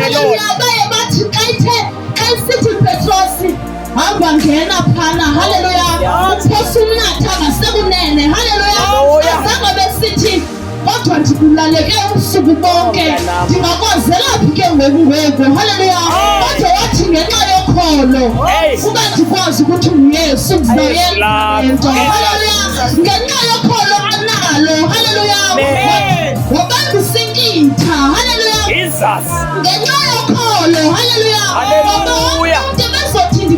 haleluya baye bathi xa isithi Petros hamba ngena phana haleluya uphosa umnatha ngasekunene haleluya azange besithi kodwa ndikulaleke ubusuku bonke ndingakwazela phi ke ngoku haleluya kodwa wathi ngenxa yokholo uba ndikwazi ukuthi nguYesu ndizoyenza lento haleluya ngenxa yokholo analo haleluya wabambisa inkitha haleluya ngenxa yokholo haleluya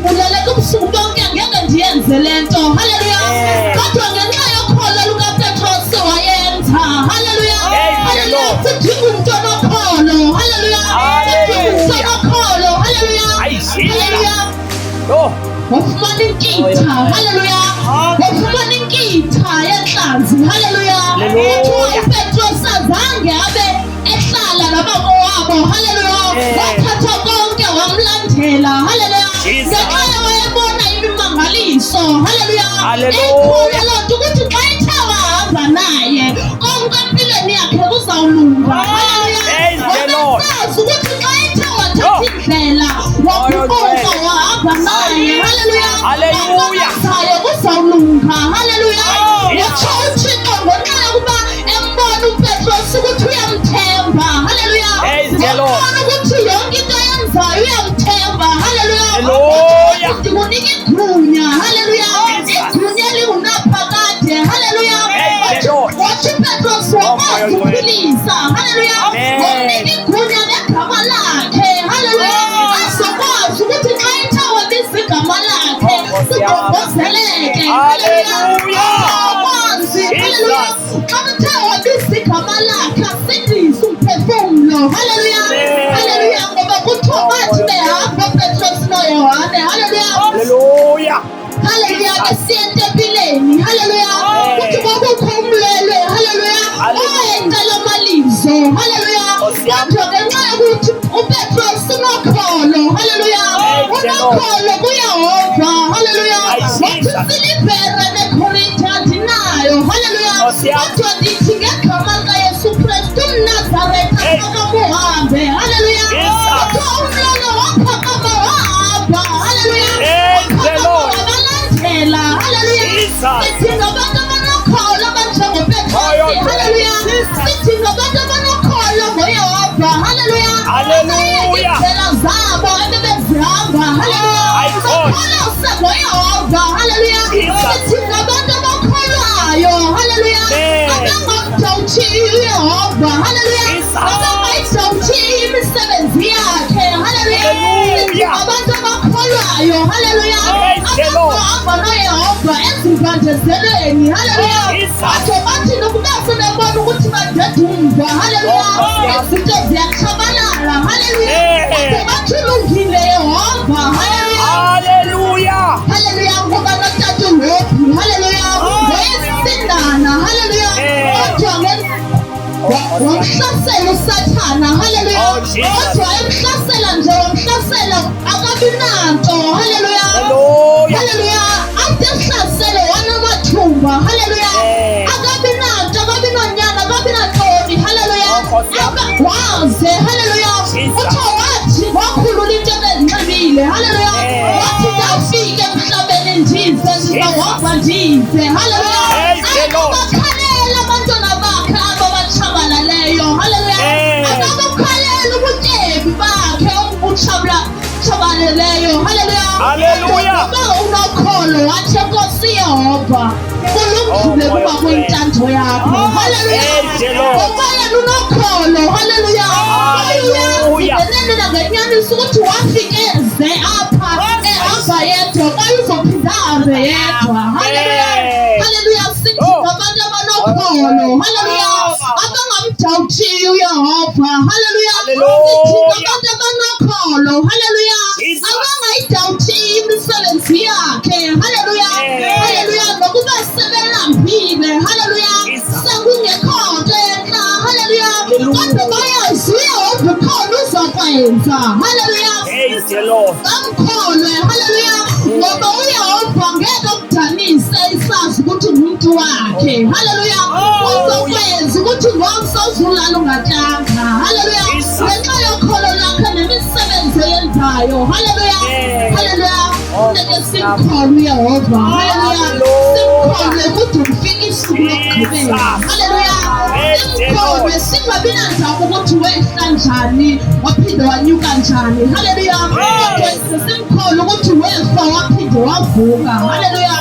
ndibulaleke ubusuku bonke ngeke ndiyenze lento haleluya kodwa ngenxa yokholo lukaPetros wayenza haleluya haleluya sidinga umuntu onokholo haleluya sidinga umuntu onokholo haleluya haleluya wafumana inkitha haleluya wafumana inkitha yenhlanzi haleluya kuthiwa uPetros azange abe ehlala nabakowabo haleluya wathatha konke wamlandela haleluya ngenxa wayebona imimangaliso haleluya ekhona loo nto ukuthi xa ithe wahamba naye konke empilweni yakhe kuzawulunga haleluya wabesazi ukuthi xa ithe wathatha indlela waguquka wahamba naye haleluya azayo kuzawulunga haleluya watsho uThixo ngenxa yokuba embona uPetros ukuthi uyamthemba haleluya wabona ukuthi yonke into ayenzayo uyamthemba haleluya ndikunika igunya haleluya igunya elingunaphakade haleluya wathi uPetros wakwazi ukuphilisa haleluya wamnika igunya ngegama lakhe haleluya azokwazi ukuthi xa ithe wabiza igama lakhe sigombozeleke haleluya akwazi haleluya xa uthe wabiza igama lakhe asindise umphefumlo haleluya haleluya ngoba kuthiwa bathi behamba uPetros noYohane haleluya haleluya besiya entempileni haleluya kuthi kwakukho umlwelwe haleluya owayecela amalizo haleluya kodwa ngenxa yokuthi uPetros unokholo haleluya unokholo kuYehova haleluya wathi uSilivere neKhorinte andinayo haleluya kodwa ndithi ngegama likaYesu Kristu umNazaretha akamuhambe haleluya kuthiwa umlolo waphakama wahamba haleluya wabalandela haleluya sithi ngabantu abanokholo abanjengoPetros haleluya sithi ngabantu abanokholo ngoYehova haleluya indlela zabo ebebezihamba haleluya bakholose ngoYehova haleluya sithi ngabantu abakholwayo haleluya abangamdawutshiyi uYehova haleluya abangayidawutshiyi imisebenzi yakhe haleluya sithi ngabantu abakholwayo haleluya abangahamba noYehova ezimbandezelweni haleluya batho bathi nokuba sebebona ukuthi badedumva haleluya izinto ziyatshabalala haleluya batho bathi ulungile Yehova haleluya haleluya ngoba notata uHobi haleluya wayesindana haleluya kodwa wamhlasela uSathana haleluya kodwa wayemhlasela nje wamhlasela akabi nanto haleluya haleluya asehlasele wanamathumba haleluya akabi nanto akabi nonyana akabi nantoni haleluya waze haleluya kuthiwa wathi wakhulula into ebezinxibile haleluya wathi ndafika emhlabeni ndize ndizawuhamba ndize haleluya akabakhalela abantwana bakhe abo batshabalaleyo haleluya akabakhalela ubutyebi bakhe obutshabaleleyo haleluya ngoba unokholo wathi Nkosi Yehova kulungile kuba kuyintando yakho haleluya ngoba yena unokholo haleluya ngenene nangenyaniso ukuthi wafike eze apha ehamba yedwa kwaye uzophinda ahambe yedwa haleluya haleluya sithi ngabantu abanokholo haleluya abangamdawutshiyi uYehova haleluya sithi ngabantu abanokholo haleluya abangayidawutshiyi imisebenzi yakhe haleluya haleluya nokuba sebelambile haleluya sekungekho nto yenhla haleluya kodwa bayazi uYehova ukhona uzakwenza haleluya bamkholwe haleluya ngoba uYehova ngeke ukudanise isazi ukuthi ngumuntu wakhe haleluya uzokwenza ukuthi ngomso uzulala ungatyanga haleluya ngenxa yokholo lakhe esizenzayo. Haleluya. Haleluya. Funeke simkholwe uYehova. Haleluya. Simkholwe kude kufike isuku lokugqibela. Haleluya. Simkholwe singabi nandaba ukuthi wehla njani waphinde wanyuka njani. Haleluya. Kodwa simkholwe ukuthi wefa waphinde wavuka. Haleluya.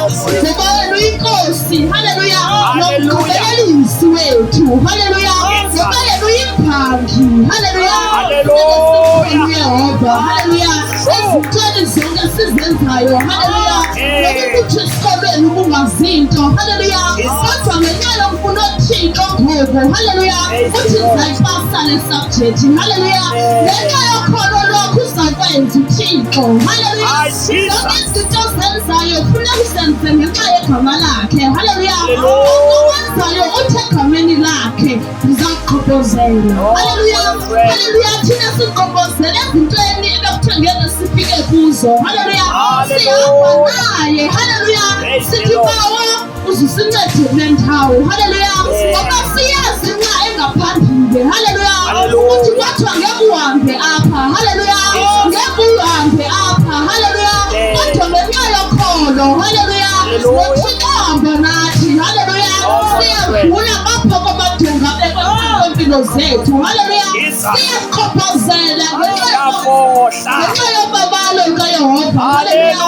Ngoba wena uyinkosi. Haleluya. Nomqhubelelisi wethu. Haleluya. Ngoba yena uyimbangi. Haleluya. Yehova. Haleluya. Ezintweni zonke sizenzayo. Haleluya. Nokuthi esikolweni kungazinto. Haleluya. Kodwa ngenxa yomfuno othixo ngoku. Haleluya. Uthi sizayipasa le subject. Haleluya. Ngenxa yokholo lokho uzakwenza uthixo. Haleluya. Zonke izinto ozenzayo funeka uzenze ngenxa yegama lakhe. Haleluya. Okwenzayo uthi egameni lakhe ngizakugqobhozela. Haleluya. Haleluya. Thina sigqobhozela ezintweni ebekuthe ngeke sifike kuzo. Haleluya. Sihamba naye. Haleluya. Sithi bawa uzusincede kule ndawo. Haleluya. Ngoba siyazi nxa engaphambili. Haleluya. Ukuthi kwathiwa ngeke uhambe apha. Haleluya. Ngeke uhambe apha. Haleluya. Kodwa ngenxa yokholo. Haleluya. Uthixo uhamba nathi. Haleluya. Siyadlula ngapha kwamadonga empilo zethu. Haleluya. Siyaqhobhozela ngenxa yobabalo kaYehova. Haleluya.